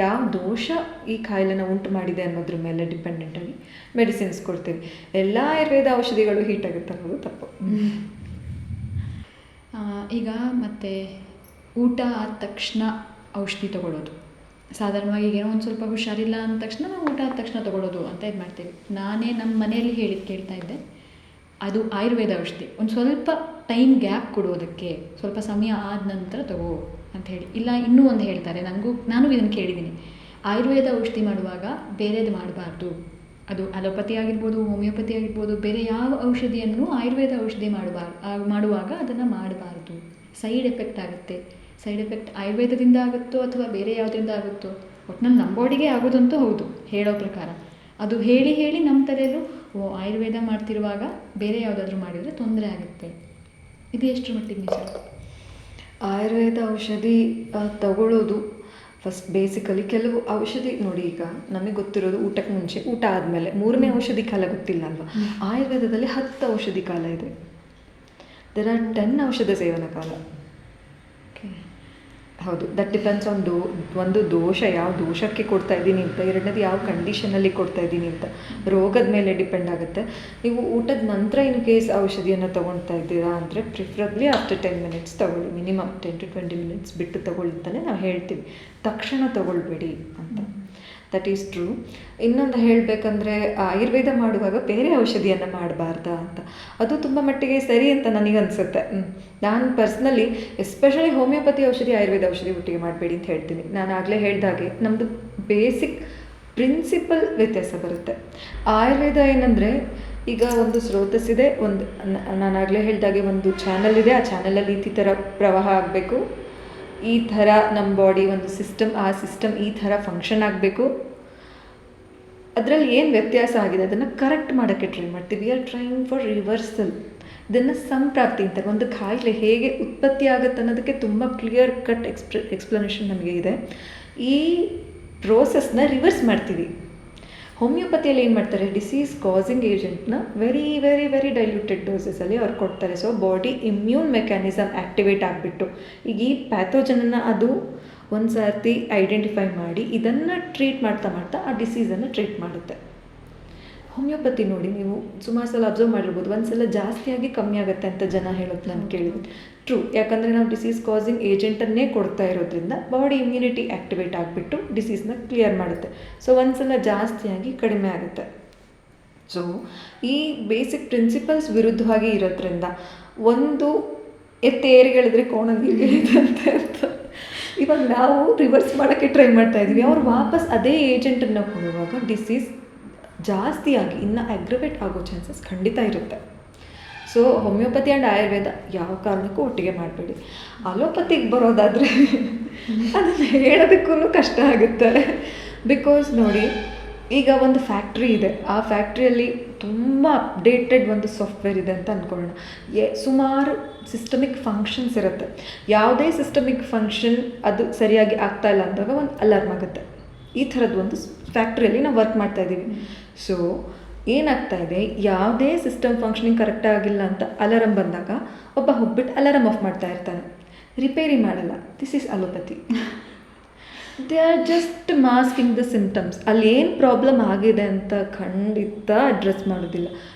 B: ಯಾವ ದೋಷ ಈ ಕಾಯಿಲೆನ ಉಂಟು ಮಾಡಿದೆ ಅನ್ನೋದ್ರ ಮೇಲೆ ಡಿಪೆಂಡೆಂಟಾಗಿ ಮೆಡಿಸಿನ್ಸ್ ಕೊಡ್ತೀವಿ. ಎಲ್ಲ ಆಯುರ್ವೇದ ಔಷಧಿಗಳು ಹೀಟ್ ಆಗುತ್ತೆ ಅನ್ನೋದು ತಪ್ಪು.
A: ಈಗ ಮತ್ತೆ ಊಟ ಆದ ತಕ್ಷಣ ಔಷಧಿ ತಗೊಳ್ಳೋದು, ಸಾಧಾರಣವಾಗಿ ಏನೋ ಒಂದು ಸ್ವಲ್ಪ ಹುಷಾರಿಲ್ಲ ಅಂದ ತಕ್ಷಣ ನಾವು ಊಟ ಆದ ತಕ್ಷಣ ತೊಗೊಳ್ಳೋದು ಅಂತ ಇದು ಮಾಡ್ತೀವಿ. ನಾನೇ ನಮ್ಮ ಮನೆಯಲ್ಲಿ ಕೇಳ್ತಾ ಇದ್ದೆ, ಅದು ಆಯುರ್ವೇದ ಔಷಧಿ ಒಂದು ಸ್ವಲ್ಪ ಟೈಮ್ ಗ್ಯಾಪ್ ಕೊಡೋದಕ್ಕೆ, ಸ್ವಲ್ಪ ಸಮಯ ಆದ ನಂತರ ತಗೋ ಅಂತ ಹೇಳಿ. ಇಲ್ಲ ಇನ್ನೂ ಒಂದು ಹೇಳ್ತಾರೆ, ನಾನು ಇದನ್ನು ಕೇಳಿದ್ದೀನಿ, ಆಯುರ್ವೇದ ಔಷಧಿ ಮಾಡುವಾಗ ಬೇರೆದು ಮಾಡಬಾರ್ದು. ಅದು ಅಲೋಪತಿ ಆಗಿರ್ಬೋದು, ಹೋಮಿಯೋಪತಿ ಆಗಿರ್ಬೋದು, ಬೇರೆ ಯಾವ ಔಷಧಿಯನ್ನು ಆಯುರ್ವೇದ ಔಷಧಿ ಮಾಡುವಾಗ ಅದನ್ನು ಮಾಡಬಾರ್ದು. ಸೈಡ್ ಎಫೆಕ್ಟ್ ಆಗುತ್ತೆ. ಸೈಡ್ ಎಫೆಕ್ಟ್ ಆಯುರ್ವೇದದಿಂದ ಆಗುತ್ತೋ ಅಥವಾ ಬೇರೆ ಯಾವುದರಿಂದ ಆಗುತ್ತೋ, ಒಟ್ಟಿನಲ್ಲಿ ನಮ್ಮ ಬಾಡಿಗೆ ಆಗೋದಂತೂ ಹೌದು ಹೇಳೋ ಪ್ರಕಾರ. ಅದು ಹೇಳಿ ನಮ್ಮ ತಲೆಯಲ್ಲೂ ಆಯುರ್ವೇದ ಮಾಡ್ತಿರುವಾಗ ಬೇರೆ ಯಾವುದಾದ್ರೂ ಮಾಡಿದರೆ ತೊಂದರೆ ಆಗುತ್ತೆ. ಇದು ಎಷ್ಟು ಮಟ್ಟಿಗೆ ನಿಜ?
B: ಆಯುರ್ವೇದ ಔಷಧಿ ತಗೊಳ್ಳೋದು ಫಸ್ಟ್ ಬೇಸಿಕಲಿ ಕೆಲವು ಔಷಧಿ ನೋಡಿ, ಈಗ ನಮಗೆ ಗೊತ್ತಿರೋದು ಊಟಕ್ಕೆ ಮುಂಚೆ, ಊಟ ಆದಮೇಲೆ 3ನೇ ಔಷಧಿ ಕಾಲ ಗೊತ್ತಿಲ್ಲ ಅಲ್ವಾ. ಆಯುರ್ವೇದದಲ್ಲಿ 10 ಔಷಧಿ ಕಾಲ ಇದೆ. ದೇರ್ ಆರ್ 10 ಔಷಧ ಸೇವನ ಕಾಲ. ಹೌದು, ದಟ್ ಡಿಪೆಂಡ್ಸ್ ಆನ್ ಒಂದು ದೋಷ ಯಾವ ದೋಷಕ್ಕೆ ಕೊಡ್ತಾ ಇದ್ದೀನಿ ಅಂತ, ಎರಡನೇದು ಯಾವ ಕಂಡೀಷನಲ್ಲಿ ಕೊಡ್ತಾ ಇದ್ದೀನಿ ಅಂತ, ರೋಗದ ಮೇಲೆ ಡಿಪೆಂಡ್ ಆಗುತ್ತೆ. ನೀವು ಊಟದ ನಂತರ ಇನ್ ಕೇಸ್ ಔಷಧಿಯನ್ನು ತೊಗೊಳ್ತಾ ಇದ್ದೀರಾ ಅಂದರೆ ಪ್ರಿಫರಬ್ಲಿ ಆಫ್ಟರ್ 10 ಮಿನಿಟ್ಸ್ ತೊಗೊಳ್ಳಿ. ಮಿನಿಮಮ್ 10 to 20 ಮಿನಿಟ್ಸ್ ಬಿಟ್ಟು ತೊಗೊಳ್ಳಿ ಅಂತಲೇ ನಾವು ಹೇಳ್ತೀವಿ. ತಕ್ಷಣ ತೊಗೊಳ್ಬೇಡಿ ಅಂತ. That is true. ಇನ್ನೊಂದು ಹೇಳಬೇಕಂದ್ರೆ, ಆಯುರ್ವೇದ ಮಾಡುವಾಗ ಬೇರೆ ಔಷಧಿಯನ್ನು ಮಾಡಬಾರ್ದಾ ಅಂತ, ಅದು ತುಂಬ ಮಟ್ಟಿಗೆ ಸರಿ ಅಂತ ನನಗನ್ಸುತ್ತೆ. ನಾನು ಪರ್ಸ್ನಲಿ ಎಸ್ಪೆಷಲಿ ಹೋಮಿಯೋಪತಿ ಔಷಧಿ ಆಯುರ್ವೇದ ಔಷಧಿ ಒಟ್ಟಿಗೆ ಮಾಡಬೇಡಿ ಅಂತ ಹೇಳ್ತೀನಿ. ನಾನು ಆಗಲೇ ಹೇಳಿದಾಗೆ ನಮ್ಮದು ಬೇಸಿಕ್ ಪ್ರಿನ್ಸಿಪಲ್ ವ್ಯತ್ಯಾಸ ಬರುತ್ತೆ. ಆಯುರ್ವೇದ ಏನಂದರೆ, ಈಗ ಒಂದು ಸ್ರೋತಸ್ ಇದೆ, ನಾನಾಗಲೇ ಹೇಳಿದಾಗೆ ಒಂದು ಚಾನಲ್ ಇದೆ, ಆ ಚಾನಲಲ್ಲಿ ಈ ಥರ ಪ್ರವಾಹ ಆಗಬೇಕು, ಈ ಥರ ನಮ್ಮ ಬಾಡಿ ಒಂದು ಸಿಸ್ಟಮ್, ಆ ಸಿಸ್ಟಮ್ ಈ ಥರ ಫಂಕ್ಷನ್ ಆಗಬೇಕು. ಅದರಲ್ಲಿ ಏನು ವ್ಯತ್ಯಾಸ ಆಗಿದೆ ಅದನ್ನು ಕರೆಕ್ಟ್ ಮಾಡೋಕ್ಕೆ ಟ್ರೈ ಮಾಡ್ತೀವಿ. We are trying for reversal. ಇದನ್ನು ಸಂಪ್ರಾಪ್ತಿ ಅಂತಾರೆ. ಒಂದು ಕಾಯಿಲೆ ಹೇಗೆ ಉತ್ಪತ್ತಿ ಆಗುತ್ತೆ ಅನ್ನೋದಕ್ಕೆ ತುಂಬ ಕ್ಲಿಯರ್ ಕಟ್ ಎಕ್ಸ್ಪ್ಲನೇಷನ್ ನಮಗೆ ಇದೆ. ಈ ಪ್ರೋಸೆಸ್ನ ರಿವರ್ಸ್ ಮಾಡ್ತೀವಿ. ಹೋಮಿಯೋಪತಿಯಲ್ಲಿ ಏನು ಮಾಡ್ತಾರೆ, ಡಿಸೀಸ್ ಕಾಸಿಂಗ್ ಏಜೆಂಟ್ನ ವೆರಿ ವೆರಿ ವೆರಿ ಡೈಲ್ಯೂಟೆಡ್ ಡೋಸಸಲ್ಲಿ ಅವ್ರು ಕೊಡ್ತಾರೆ. So body immune mechanism activate ಆಗಿಬಿಟ್ಟು ಈಗ ಈ ಪ್ಯಾಥೋಜನನ್ನು ಅದು ಒಂದು ಸರ್ತಿ ಐಡೆಂಟಿಫೈ ಮಾಡಿ ಇದನ್ನು ಟ್ರೀಟ್ ಮಾಡ್ತಾ ಆ ಡಿಸೀಸನ್ನು ಟ್ರೀಟ್ ಮಾಡುತ್ತೆ. ಹೋಮಿಯೋಪತಿ ನೋಡಿ, ನೀವು ಸುಮಾರು ಸಲ ಅಬ್ಸರ್ವ್ ಮಾಡಿರ್ಬೋದು, ಒಂದು ಸಲ ಜಾಸ್ತಿಯಾಗಿ ಕಮ್ಮಿ ಆಗುತ್ತೆ ಅಂತ ಜನ ಹೇಳೋದು ನಾನು ಕೇಳಿದ್ದೀನಿ. ಟ್ರೂ, ಯಾಕಂದರೆ ನಾವು ಡಿಸೀಸ್ ಕಾಸಿಂಗ್ ಏಜೆಂಟನ್ನೇ ಕೊಡ್ತಾ ಇರೋದ್ರಿಂದ ಬಾಡಿ ಇಮ್ಯುನಿಟಿ ಆ್ಯಕ್ಟಿವೇಟ್ ಆಗಿಬಿಟ್ಟು ಡಿಸೀಸ್ನ ಕ್ಲಿಯರ್ ಮಾಡುತ್ತೆ. ಸೊ ಒಂದು ಸಲ ಜಾಸ್ತಿಯಾಗಿ ಕಡಿಮೆ ಆಗುತ್ತೆ. ಸೊ ಈ ಬೇಸಿಕ್ ಪ್ರಿನ್ಸಿಪಲ್ಸ್ ವಿರುದ್ಧವಾಗಿ ಇರೋದ್ರಿಂದ ಒಂದು ಏರಿಗಳಿದ್ರೆ ಕೋಣಂಗೆ ಇಳಿದಂತೆ ಅಂತ ಇವಾಗ ನಾವು ರಿವರ್ಸ್ ಮಾಡೋಕ್ಕೆ ಟ್ರೈ ಮಾಡ್ತಾ ಇದ್ದೀವಿ. ಅವ್ರು ವಾಪಸ್ ಅದೇ ಏಜೆಂಟನ್ನು ಕೊಡುವಾಗ ಡಿಸೀಸ್ ಜಾಸ್ತಿಯಾಗಿ ಇನ್ನೂ ಅಗ್ರವೇಟ್ ಆಗೋ ಚಾನ್ಸಸ್ ಖಂಡಿತ ಇರುತ್ತೆ. ಸೊ ಹೋಮಿಯೋಪತಿ ಆ್ಯಂಡ್ ಆಯುರ್ವೇದ ಯಾವ ಕಾರಣಕ್ಕೂ ಒಟ್ಟಿಗೆ ಮಾಡಬೇಡಿ. ಅಲೋಪತಿಗೆ ಬರೋದಾದರೆ ಅದನ್ನು ಹೇಳೋದಕ್ಕೂ ಕಷ್ಟ ಆಗುತ್ತೆ. ಬಿಕಾಸ್ ನೋಡಿ, ಈಗ ಒಂದು ಫ್ಯಾಕ್ಟ್ರಿ ಇದೆ, ಆ ಫ್ಯಾಕ್ಟ್ರಿಯಲ್ಲಿ ತುಂಬ ಅಪ್ಡೇಟೆಡ್ ಒಂದು ಸಾಫ್ಟ್ವೇರ್ ಇದೆ ಅಂತ ಅಂದ್ಕೊಳ್ಳೋಣ. ಸುಮಾರು ಸಿಸ್ಟಮಿಕ್ ಫಂಕ್ಷನ್ಸ್ ಇರುತ್ತೆ. ಯಾವುದೇ ಸಿಸ್ಟಮಿಕ್ ಫಂಕ್ಷನ್ ಅದು ಸರಿಯಾಗಿ ಆಗ್ತಾ ಇಲ್ಲ ಅಂದಾಗ ಒಂದು ಅಲಾರ್ಮ್ ಆಗುತ್ತೆ. ಈ ಥರದ್ದು ಒಂದು ಫ್ಯಾಕ್ಟ್ರಿಯಲ್ಲಿ ನಾವು ವರ್ಕ್ ಮಾಡ್ತಾ ಇದ್ದೀವಿ. ಸೊ ಏನಾಗ್ತಾ ಇದೆ, ಯಾವುದೇ ಸಿಸ್ಟಮ್ ಫಂಕ್ಷನಿಂಗ್ ಕರೆಕ್ಟಾಗಿ ಆಗಿಲ್ಲ ಅಂತ ಅಲಾರಮ್ ಬಂದಾಗ ಒಬ್ಬ ಹೋಗ್ಬಿಟ್ಟು ಅಲಾರಮ್ ಆಫ್ ಮಾಡ್ತಾ ಇರ್ತಾನೆ, ರಿಪೇರಿ ಮಾಡಲ್ಲ. This is allopathy. They are just masking the symptoms. ಅಲ್ಲಿ ಏನು ಪ್ರಾಬ್ಲಮ್ ಆಗಿದೆ ಅಂತ ಖಂಡಿತ ಅಡ್ರೆಸ್ ಮಾಡೋದಿಲ್ಲ.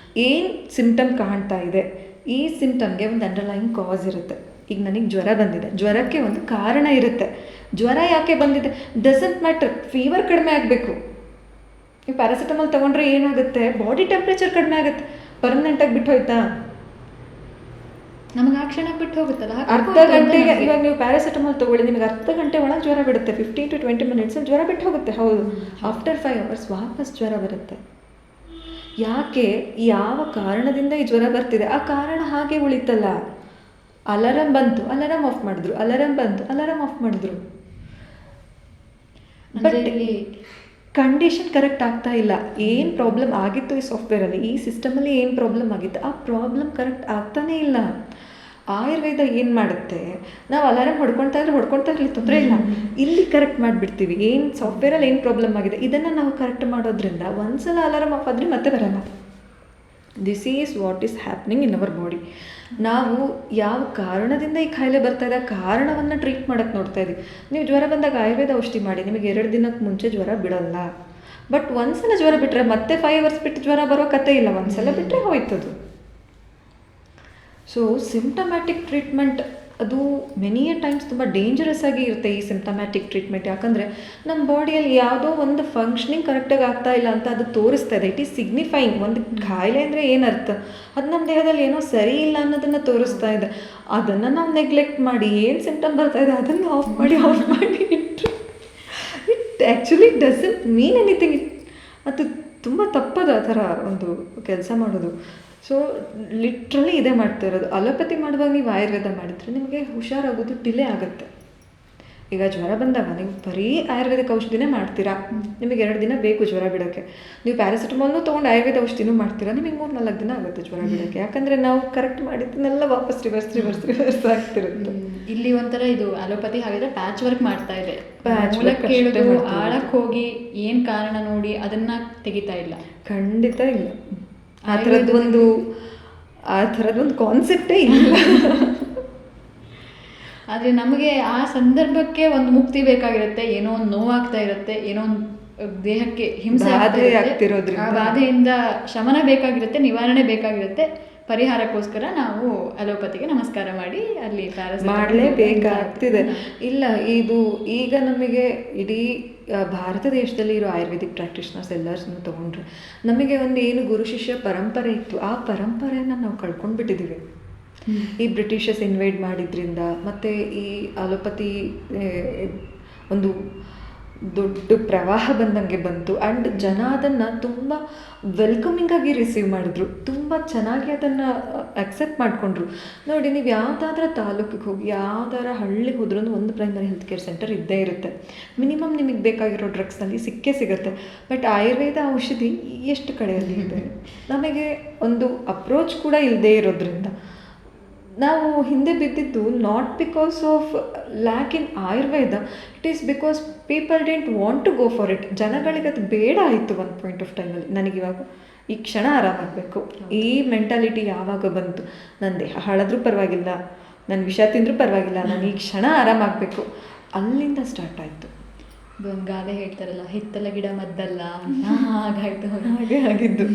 B: ಏನು ಸಿಂಟಮ್ ಕಾಣ್ತಾ ಇದೆ, ಈ ಸಿಂಟಮ್ಗೆ ಒಂದು ಅಂಡರ್ಲೈನ್ ಕಾಸ್ ಇರುತ್ತೆ. ಈಗ ನನಗೆ ಜ್ವರ ಬಂದಿದೆ, ಜ್ವರಕ್ಕೆ ಒಂದು ಕಾರಣ ಇರುತ್ತೆ. ಜ್ವರ ಯಾಕೆ ಬಂದಿದೆ ಡಸಂಟ್ ಮ್ಯಾಟರ್, ಫೀವರ್ ಕಡಿಮೆ ಆಗಬೇಕು. ನೀವು ಪ್ಯಾರಾಸಿಟಮಾಲ್ ತೊಗೊಂಡ್ರೆ ಏನಾಗುತ್ತೆ, ಬಾಡಿ ಟೆಂಪ್ರೇಚರ್ ಕಡಿಮೆ ಆಗುತ್ತೆ. ಪರ್ಮನೆಂಟಾಗಿ ಬಿಟ್ಟು ಹೋಯ್ತಾ,
A: ನಮಗೆ ಆ ಕ್ಷಣ ಬಿಟ್ಟು ಹೋಗುತ್ತಲ್ಲ,
B: ಅರ್ಧ ಗಂಟೆಗೆ. ಇವಾಗ ನೀವು ಪ್ಯಾರಾಸಿಟಮಾಲ್ ತೊಗೊಳ್ಳಿ, ನಿಮಗೆ ಅರ್ಧ ಗಂಟೆ ಒಳಗೆ ಜ್ವರ ಬಿಡುತ್ತೆ. 15 to 20 minutes ಜ್ವರ ಬಿಟ್ಟು ಹೋಗುತ್ತೆ. ಹೌದು, ಆಫ್ಟರ್ 5 hours ವಾಪಸ್ ಜ್ವರ ಬರುತ್ತೆ. ಯಾಕೆ, ಯಾವ ಕಾರಣದಿಂದ ಈ ಜ್ವರ ಬರ್ತಿದೆ, ಆ ಕಾರಣ ಹಾಗೆ ಉಳಿತಲ್ಲ. ಅಲಾರಮ್ ಬಂತು, ಅಲಾರಮ್ ಆಫ್ ಮಾಡಿದ್ರು, ಅಲಾರಮ್ ಬಂತು, ಅಲಾರಮ್ ಆಫ್ ಮಾಡಿದ್ರು. ಬಟ್ ಕಂಡೀಷನ್ ಕರೆಕ್ಟ್ ಆಗ್ತಾ ಇಲ್ಲ. ಏನು ಪ್ರಾಬ್ಲಮ್ ಆಗಿತ್ತು ಈ ಸಾಫ್ಟ್ವೇರಲ್ಲಿ, ಈ ಸಿಸ್ಟಮಲ್ಲಿ ಏನು ಪ್ರಾಬ್ಲಮ್ ಆಗಿತ್ತು, ಆ ಪ್ರಾಬ್ಲಮ್ ಕರೆಕ್ಟ್ ಆಗ್ತಾನೇ ಇಲ್ಲ. ಆಯುರ್ವೇದ ಏನು ಮಾಡುತ್ತೆ, ನಾವು ಅಲಾರಮ್ ಹೊಡ್ಕೊಳ್ತಾ ಇರಲಿ ತೊಂದರೆ ಇಲ್ಲ, ಇಲ್ಲಿ ಕರೆಕ್ಟ್ ಮಾಡಿಬಿಡ್ತೀವಿ. ಏನು ಸಾಫ್ಟ್ವೇರಲ್ಲಿ ಏನು ಪ್ರಾಬ್ಲಮ್ ಆಗಿದೆ ಇದನ್ನು ನಾವು ಕರೆಕ್ಟ್ ಮಾಡೋದ್ರಿಂದ ಒಂದ್ಸಲ ಅಲಾರಮ್ ಆಫ್ ಆದರೆ ಮತ್ತೆ ಬರಲ್ಲ. This is what is happening in our body. ನಾವು ಯಾವ ಕಾರಣದಿಂದ ಈ ಕಾಯಿಲೆ ಬರ್ತಾ ಇದೆ, ಕಾರಣವನ್ನು ಟ್ರೀಟ್ ಮಾಡೋಕ್ಕೆ ನೋಡ್ತಾ ಇದ್ದೀವಿ. ನೀವು ಜ್ವರ ಬಂದಾಗ ಆಯುರ್ವೇದ ಔಷಧಿ ಮಾಡಿ, ನಿಮಗೆ 2 ದಿನಕ್ಕೆ ಮುಂಚೆ ಜ್ವರ ಬಿಡೋಲ್ಲ. ಬಟ್ ಒಂದ್ಸಲ ಜ್ವರ ಬಿಟ್ಟರೆ ಮತ್ತೆ 5 hours ಬಿಟ್ಟು ಜ್ವರ ಬರೋ ಕತೆ ಇಲ್ಲ. ಒಂದ್ಸಲ ಬಿಟ್ಟರೆ ಹೋಯ್ತದು. ಸೊ ಸಿಂಪ್ಟಮ್ಯಾಟಿಕ್ ಟ್ರೀಟ್ಮೆಂಟ್ ಅದು ಮೆನಿ ಟೈಮ್ಸ್ ತುಂಬ ಡೇಂಜರಸ್ ಆಗಿ ಇರುತ್ತೆ. ಈ ಸಿಂಪ್ಟಮ್ಯಾಟಿಕ್ ಟ್ರೀಟ್ಮೆಂಟ್ ಯಾಕಂದರೆ ನಮ್ಮ ಬಾಡಿಯಲ್ಲಿ ಯಾವುದೋ ಒಂದು ಫಂಕ್ಷನಿಂಗ್ ಕರೆಕ್ಟಾಗಿ ಆಗ್ತಾ ಇಲ್ಲ ಅಂತ ಅದು ತೋರಿಸ್ತಾ ಇದೆ. It is signifying. ಒಂದು ಕಾಯಿಲೆ ಅಂದರೆ ಏನರ್ಥ, ಅದು ನಮ್ಮ ದೇಹದಲ್ಲಿ ಏನೋ ಸರಿ ಇಲ್ಲ ಅನ್ನೋದನ್ನು ತೋರಿಸ್ತಾ ಇದೆ. ಅದನ್ನು ನಾವು ನೆಗ್ಲೆಕ್ಟ್ ಮಾಡಿ ಏನು ಸಿಂಪ್ಟಮ್ ಬರ್ತಾ ಇದೆ ಅದನ್ನು ಆಫ್ ಮಾಡಿ ಇಟ್ಟು it actually doesn't mean anything. ಅದು ತುಂಬ ತಪ್ಪದು ಆ ಥರ ಒಂದು ಕೆಲಸ ಮಾಡೋದು. ಸೊ ಲಿಟ್ರಲಿ ಇದೇ ಮಾಡ್ತಾ ಇರೋದು. ಅಲೋಪತಿ ಮಾಡುವಾಗ ನೀವು ಆಯುರ್ವೇದ ಮಾಡಿದರೆ ನಿಮಗೆ ಹುಷಾರಾಗೋದು ಡಿಲೇ ಆಗುತ್ತೆ. ಈಗ ಜ್ವರ ಬಂದಾಗ ನೀವು ಬರೀ ಆಯುರ್ವೇದಿಕ್ ಔಷಧಿನೇ ಮಾಡ್ತೀರಾ, ನಿಮಗೆ 2 ದಿನ ಬೇಕು ಜ್ವರ ಬಿಡೋಕ್ಕೆ. ನೀವು ಪ್ಯಾರಾಸಿಟಮಾಲ್ನು ತೊಗೊಂಡು ಆಯುರ್ವೇದ ಔಷಧಿನೂ ಮಾಡ್ತೀರಾ, ನಿಮಗೆ 3-4 ದಿನ ಆಗುತ್ತೆ ಜ್ವರ ಬಿಡೋಕ್ಕೆ. ಯಾಕಂದರೆ ನಾವು ಕರೆಕ್ಟ್ ಮಾಡಿದ್ದನ್ನೆಲ್ಲ ವಾಪಸ್ ರಿವರ್ಸ್ ಆಗ್ತಿರುತ್ತೆ.
A: ಇಲ್ಲಿ ಒಂಥರ ಇದು ಅಲೋಪತಿ ಹಾಗಿದ್ರೆ ಪ್ಯಾಚ್ ವರ್ಕ್ ಮಾಡ್ತಾ ಇದೆ.
B: ಕೇಳೋದು,
A: ಆಳಕ್ಕೆ ಹೋಗಿ ಏನು ಕಾರಣ ನೋಡಿ ಅದನ್ನು ತೆಗಿತಾ ಇಲ್ಲ.
B: ಖಂಡಿತ ಇಲ್ಲ. ಆ ಥರದ್ದೊಂದು ಕಾನ್ಸೆಪ್ಟೇ ಇಲ್ಲ.
A: ಆದರೆ ನಮಗೆ ಆ ಸಂದರ್ಭಕ್ಕೆ ಒಂದು ಮುಕ್ತಿ ಬೇಕಾಗಿರುತ್ತೆ. ಏನೋ ಒಂದು ನೋವಾಗ್ತಾ ಇರುತ್ತೆ, ಏನೋ ಒಂದು ದೇಹಕ್ಕೆ ಹಿಂಸೆ ಆಗ್ತಿರೋದ್ರಿಂದ, ಆ ಬಾಧೆಯಿಂದ ಶಮನ ಬೇಕಾಗಿರುತ್ತೆ, ನಿವಾರಣೆ ಬೇಕಾಗಿರುತ್ತೆ. ಪರಿಹಾರಕ್ಕೋಸ್ಕರ ನಾವು ಅಲೋಪತಿಗೆ ನಮಸ್ಕಾರ ಮಾಡಿ ಅಲ್ಲಿ
B: ಮಾಡಲೇಬೇಕಾಗ್ತಿದೆ. ಇಲ್ಲ, ಇದು ಈಗ ನಮಗೆ ಇಡೀ ಭಾರತ ದೇಶದಲ್ಲಿ ಇರೋ ಆಯುರ್ವೇದಿಕ್ ಪ್ರಾಕ್ಟೀಷನರ್ಸ್ ಎಲ್ಲರನ್ನು ತೊಗೊಂಡ್ರೆ ನಮಗೆ ಒಂದು ಏನು ಗುರು ಶಿಷ್ಯ ಪರಂಪರೆ ಇತ್ತು, ಆ ಪರಂಪರೆಯನ್ನು ನಾವು ಕಳ್ಕೊಂಡ್ಬಿಟ್ಟಿದ್ದೀವಿ. ಈ ಬ್ರಿಟಿಷರ್ಸ್ ಇನ್ವೈಡ್ ಮಾಡಿದ್ರಿಂದ ಮತ್ತು ಈ ಅಲೋಪತಿ ಒಂದು ದೊಡ್ಡ ಪ್ರವಾಹ ಬಂದಂಗೆ ಬಂತು. ಆ್ಯಂಡ್ ಜನ ಅದನ್ನು ತುಂಬ ವೆಲ್ಕಮಿಂಗಾಗಿ ರಿಸೀವ್ ಮಾಡಿದ್ರು, ತುಂಬ ಚೆನ್ನಾಗಿ ಅದನ್ನು ಅಕ್ಸೆಪ್ಟ್ ಮಾಡಿಕೊಂಡ್ರು. ನೋಡಿ, ನೀವು ಯಾವುದಾದ್ರೂ ತಾಲೂಕಿಗೆ ಹೋಗಿ ಯಾವುದಾರ ಹಳ್ಳಿಗೆ ಹೋದ್ರೂ ಒಂದು ಪ್ರೈಮರಿ ಹೆಲ್ತ್ ಕೇರ್ ಸೆಂಟರ್ ಇದ್ದೇ ಇರುತ್ತೆ. ಮಿನಿಮಮ್ ನಿಮಗೆ ಬೇಕಾಗಿರೋ ಡ್ರಗ್ಸ್ನಲ್ಲಿ ಸಿಗುತ್ತೆ. ಬಟ್ ಆಯುರ್ವೇದ ಔಷಧಿ ಎಷ್ಟು ಕಡೆಯಲ್ಲಿ ಇದೆ. ನಮಗೆ ಒಂದು ಅಪ್ರೋಚ್ ಕೂಡ ಇಲ್ಲದೇ ಇರೋದ್ರಿಂದ ನಾವು ಹಿಂದೆ ಬಿದ್ದಿದ್ದು not because of lack in Ayurveda, it is because people didn't want to go for it. ಜನಗಳಿಗೆ ಅದು ಬೇಡ ಆಯಿತು ಒಂದು ಪಾಯಿಂಟ್ ಆಫ್ ಟೈಮಲ್ಲಿ. ನನಗಿವಾಗ ಈ ಕ್ಷಣ ಆರಾಮಾಗಬೇಕು, ಈ ಮೆಂಟಾಲಿಟಿ ಯಾವಾಗ ಬಂತು, ನನ್ನ ದೇಹ ಹಾಳಾದರೂ ಪರವಾಗಿಲ್ಲ, ನನ್ನ ವಿಷ ತಿಂದರೂ ಪರವಾಗಿಲ್ಲ, ನಾನು ಈ ಕ್ಷಣ ಆರಾಮಾಗಬೇಕು, ಅಲ್ಲಿಂದ ಸ್ಟಾರ್ಟ್ ಆಯಿತು.
A: ಗಾದೆ ಹೇಳ್ತಾರಲ್ಲ, ಹಿತ್ತಲ ಗಿಡ ಮದ್ದಲ್ಲ, ಹಾಗಾಯಿತು.
B: ಹಾಗೆ ಆಗಿದ್ದು.